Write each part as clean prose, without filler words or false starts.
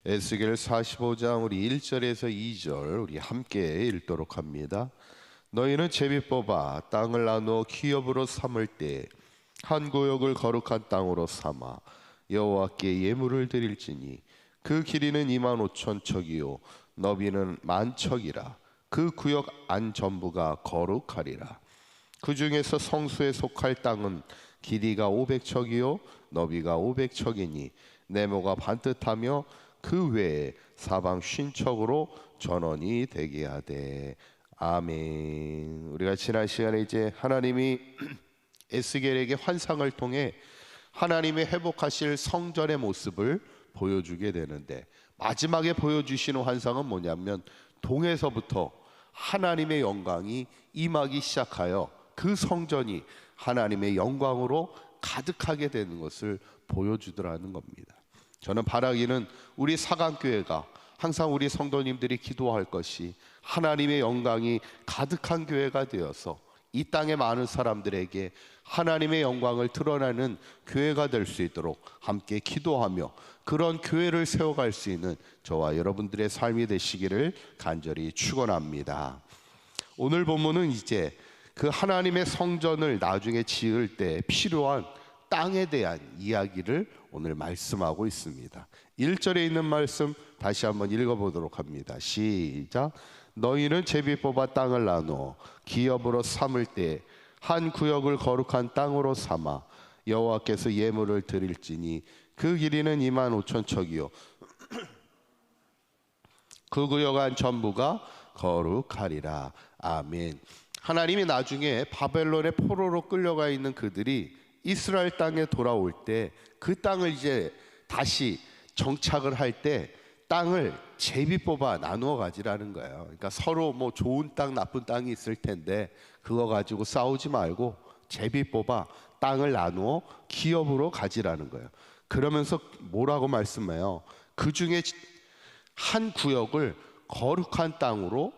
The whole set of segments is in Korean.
에스겔 45장 우리 1절에서 2절 우리 함께 읽도록 합니다. 너희는 제비 뽑아 땅을 나누어 기업으로 삼을 때 한 구역을 거룩한 땅으로 삼아 여호와께 예물을 드릴지니 그 길이는 25,000척이요 너비는 10,000척이라. 그 구역 안 전부가 거룩하리라. 그 중에서 성수에 속할 땅은 길이가 500척이요 너비가 500척이니 네모가 반듯하며 그 외에 사방 50척으로 전원이 되게 하되. 아멘. 우리가 지난 시간에 이제 하나님이 에스겔에게 환상을 통해 하나님의 회복하실 성전의 모습을 보여주게 되는데, 마지막에 보여주시는 환상은 뭐냐면 동에서부터 하나님의 영광이 임하기 시작하여 그 성전이 하나님의 영광으로 가득하게 되는 것을 보여주더라는 겁니다. 저는 바라기는 우리 사강교회가 항상 우리 성도님들이 기도할 것이 하나님의 영광이 가득한 교회가 되어서 이 땅의 많은 사람들에게 하나님의 영광을 드러내는 교회가 될 수 있도록 함께 기도하며 그런 교회를 세워갈 수 있는 저와 여러분들의 삶이 되시기를 간절히 축원합니다. 오늘 본문은 이제 그 하나님의 성전을 나중에 지을 때 필요한 땅에 대한 이야기를 오늘 말씀하고 있습니다. 1절에 있는 말씀 다시 한번 읽어보도록 합니다. 시작. 너희는 제비 뽑아 땅을 나누어 기업으로 삼을 때 한 구역을 거룩한 땅으로 삼아 여호와께서 예물을 드릴지니 그 길이는 25,000척이요 그 구역 안 전부가 거룩하리라. 아멘. 하나님이 나중에 바벨론의 포로로 끌려가 있는 그들이 이스라엘 땅에 돌아올 때 그 땅을 이제 다시 정착을 할 때 땅을 제비 뽑아 나누어 가지라는 거예요. 그러니까 서로 뭐 좋은 땅 나쁜 땅이 있을 텐데 그거 가지고 싸우지 말고 제비 뽑아 땅을 나누어 기업으로 가지라는 거예요. 그러면서 뭐라고 말씀해요? 그 중에 한 구역을 거룩한 땅으로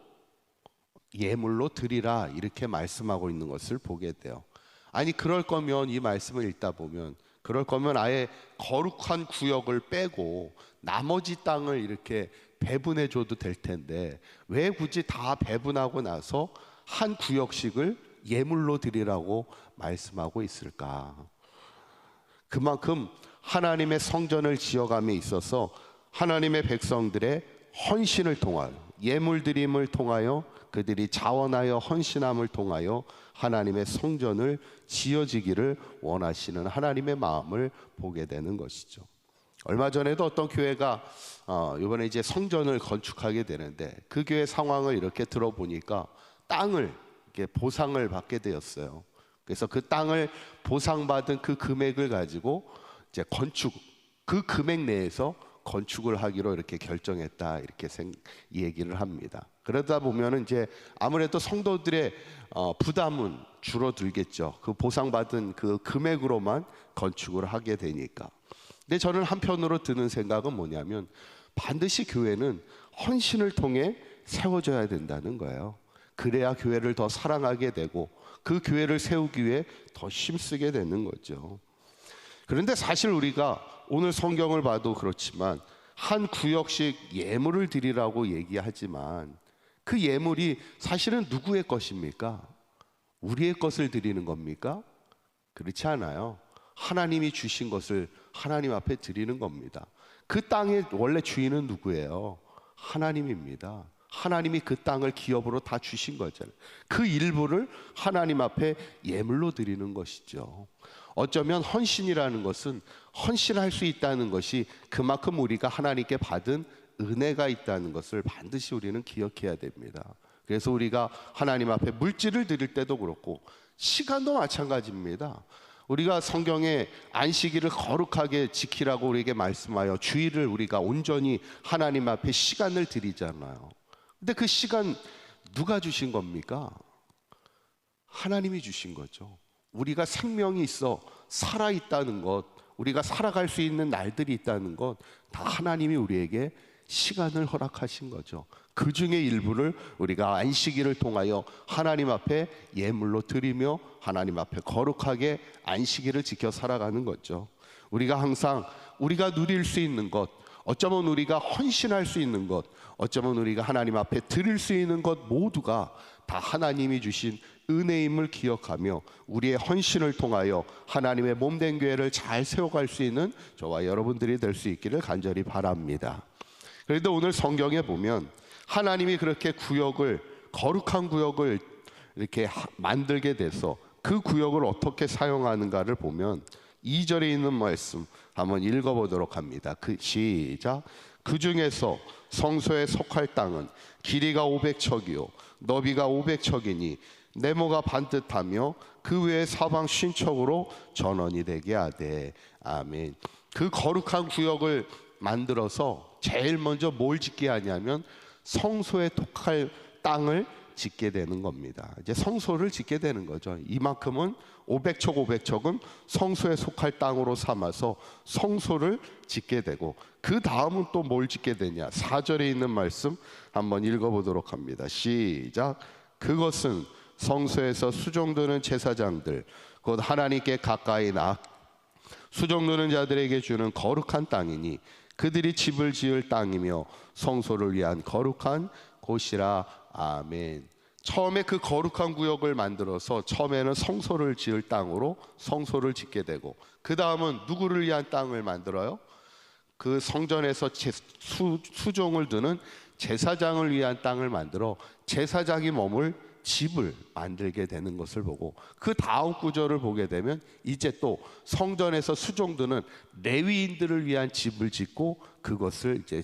예물로 드리라, 이렇게 말씀하고 있는 것을 보게 돼요. 아니, 그럴 거면 이 말씀을 읽다 보면 그럴 거면 아예 거룩한 구역을 빼고 나머지 땅을 이렇게 배분해 줘도 될 텐데 왜 굳이 다 배분하고 나서 한 구역씩을 예물로 드리라고 말씀하고 있을까? 그만큼 하나님의 성전을 지어감에 있어서 하나님의 백성들의 헌신을 통하여, 예물 드림을 통하여, 그들이 자원하여 헌신함을 통하여 하나님의 성전을 지어지기를 원하시는 하나님의 마음을 보게 되는 것이죠. 얼마 전에도 어떤 교회가 이번에 이제 성전을 건축하게 되는데 그 교회 상황을 이렇게 들어보니까 땅을 이렇게 보상을 받게 되었어요. 그래서 그 땅을 보상받은 그 금액을 가지고 이제 그 금액 내에서 건축을 하기로 이렇게 결정했다, 이렇게 얘기를 합니다. 그러다 보면은 이제 아무래도 성도들의 부담은 줄어들겠죠. 그 보상받은 그 금액으로만 건축을 하게 되니까. 근데 저는 한편으로 드는 생각은 뭐냐면 반드시 교회는 헌신을 통해 세워져야 된다는 거예요. 그래야 교회를 더 사랑하게 되고 그 교회를 세우기 위해 더 힘쓰게 되는 거죠. 그런데 사실 우리가 오늘 성경을 봐도 그렇지만 한 구역씩 예물을 드리라고 얘기하지만 그 예물이 사실은 누구의 것입니까? 우리의 것을 드리는 겁니까? 그렇지 않아요. 하나님이 주신 것을 하나님 앞에 드리는 겁니다. 그 땅의 원래 주인은 누구예요? 하나님입니다. 하나님이 그 땅을 기업으로 다 주신 거잖아요. 그 일부를 하나님 앞에 예물로 드리는 것이죠. 어쩌면 헌신이라는 것은 헌신할 수 있다는 것이 그만큼 우리가 하나님께 받은 은혜가 있다는 것을 반드시 우리는 기억해야 됩니다. 그래서 우리가 하나님 앞에 물질을 드릴 때도 그렇고 시간도 마찬가지입니다. 우리가 성경에 안식일을 거룩하게 지키라고 우리에게 말씀하여 주일을 우리가 온전히 하나님 앞에 시간을 드리잖아요. 근데 그 시간 누가 주신 겁니까? 하나님이 주신 거죠. 우리가 생명이 있어 살아있다는 것, 우리가 살아갈 수 있는 날들이 있다는 것, 다 하나님이 우리에게 시간을 허락하신 거죠. 그 중에 일부를 우리가 안식일을 통하여 하나님 앞에 예물로 드리며 하나님 앞에 거룩하게 안식일을 지켜 살아가는 거죠. 우리가 항상 우리가 누릴 수 있는 것, 어쩌면 우리가 헌신할 수 있는 것, 어쩌면 우리가 하나님 앞에 드릴 수 있는 것 모두가 다 하나님이 주신 은혜임을 기억하며 우리의 헌신을 통하여 하나님의 몸된 교회를 잘 세워갈 수 있는 저와 여러분들이 될 수 있기를 간절히 바랍니다. 그런데 오늘 성경에 보면 하나님이 그렇게 구역을, 거룩한 구역을 이렇게 만들게 돼서 그 구역을 어떻게 사용하는가를 보면 2절에 있는 말씀 한번 읽어보도록 합니다. 시작. 그 중에서 성소에 속할 땅은 길이가 500척이요 너비가 500척이니 네모가 반듯하며 그 외에 사방 50척으로 전원이 되게 하되. 아멘. 그 거룩한 구역을 만들어서 제일 먼저 뭘 짓게 하냐면 성소에 속할 땅을 짓게 되는 겁니다. 이제 성소를 짓게 되는 거죠. 이만큼은 500척 500척은 성소에 속할 땅으로 삼아서 성소를 짓게 되고, 그 다음은 또 뭘 짓게 되냐. 4절에 있는 말씀 한번 읽어보도록 합니다. 시작. 그것은 성소에서 수종드는 제사장들 곧 하나님께 가까이 나 수종드는 자들에게 주는 거룩한 땅이니 그들이 집을 지을 땅이며 성소를 위한 거룩한 곳이라. 아멘. 처음에 그 거룩한 구역을 만들어서 처음에는 성소를 지을 땅으로 성소를 짓게 되고, 그 다음은 누구를 위한 땅을 만들어요? 그 성전에서 수종을 드는 제사장을 위한 땅을 만들어 제사장이 머물 집을 만들게 되는 것을 보고, 그 다음 구절을 보게 되면 이제 또 성전에서 수종드는 레위인들을 위한 집을 짓고 그것을 이제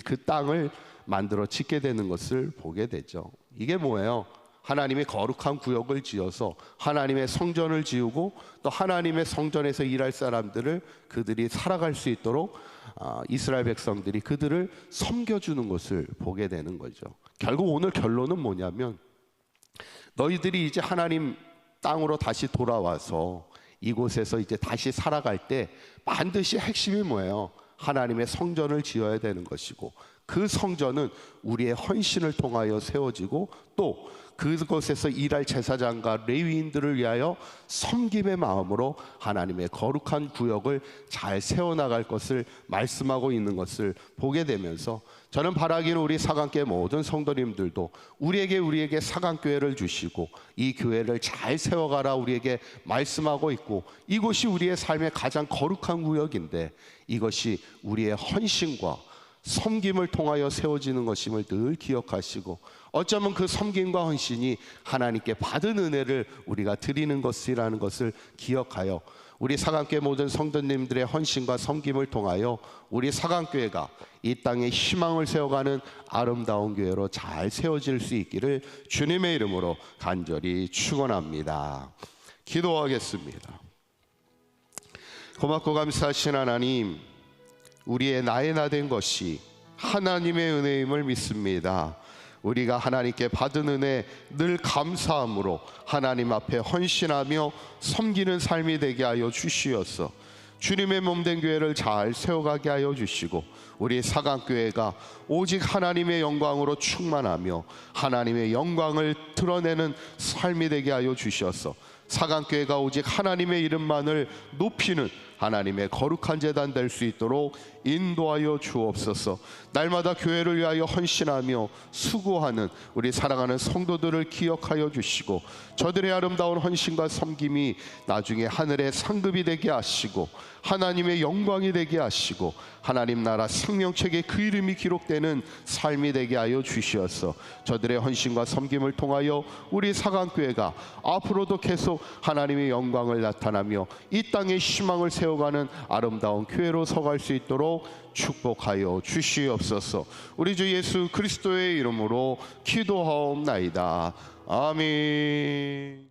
그 땅을 만들어 짓게 되는 것을 보게 되죠. 이게 뭐예요? 하나님의 거룩한 구역을 지어서 하나님의 성전을 지우고 또 하나님의 성전에서 일할 사람들을 그들이 살아갈 수 있도록 이스라엘 백성들이 그들을 섬겨주는 것을 보게 되는 거죠. 결국 오늘 결론은 뭐냐면 너희들이 이제 하나님 땅으로 다시 돌아와서 이곳에서 이제 다시 살아갈 때 반드시 핵심이 뭐예요? 하나님의 성전을 지어야 되는 것이고, 그 성전은 우리의 헌신을 통하여 세워지고 또 그곳에서 일할 제사장과 레위인들을 위하여 섬김의 마음으로 하나님의 거룩한 구역을 잘 세워나갈 것을 말씀하고 있는 것을 보게 되면서, 저는 바라기는 우리 사강교회 모든 성도님들도 우리에게 사강교회를 주시고 이 교회를 잘 세워가라 우리에게 말씀하고 있고, 이곳이 우리의 삶의 가장 거룩한 구역인데 이것이 우리의 헌신과 섬김을 통하여 세워지는 것임을 늘 기억하시고, 어쩌면 그 섬김과 헌신이 하나님께 받은 은혜를 우리가 드리는 것이라는 것을 기억하여 우리 사강교회 모든 성도님들의 헌신과 섬김을 통하여 우리 사강교회가 이 땅에 희망을 세워가는 아름다운 교회로 잘 세워질 수 있기를 주님의 이름으로 간절히 축원합니다. 기도하겠습니다. 고맙고 감사하신 하나님, 우리의 나의 나 된 것이 하나님의 은혜임을 믿습니다. 우리가 하나님께 받은 은혜 늘 감사함으로 하나님 앞에 헌신하며 섬기는 삶이 되게 하여 주시옵소서. 주님의 몸된 교회를 잘 세워가게 하여 주시고 우리 사강교회가 오직 하나님의 영광으로 충만하며 하나님의 영광을 드러내는 삶이 되게 하여 주시옵소서. 사강교회가 오직 하나님의 이름만을 높이는 하나님의 거룩한 제단 될 수 있도록 인도하여 주옵소서. 날마다 교회를 위하여 헌신하며 수고하는 우리 사랑하는 성도들을 기억하여 주시고 저들의 아름다운 헌신과 섬김이 나중에 하늘의 상급이 되게 하시고 하나님의 영광이 되게 하시고 하나님 나라 생명책에 그 이름이 기록되는 삶이 되게 하여 주시옵소서. 저들의 헌신과 섬김을 통하여 우리 사강교회가 앞으로도 계속 하나님의 영광을 나타나며 이 땅에 희망을 세워가는 아름다운 교회로 서갈 수 있도록 축복하여 주시옵소서. 우리 주 예수 그리스도의 이름으로 기도하옵나이다. 아멘.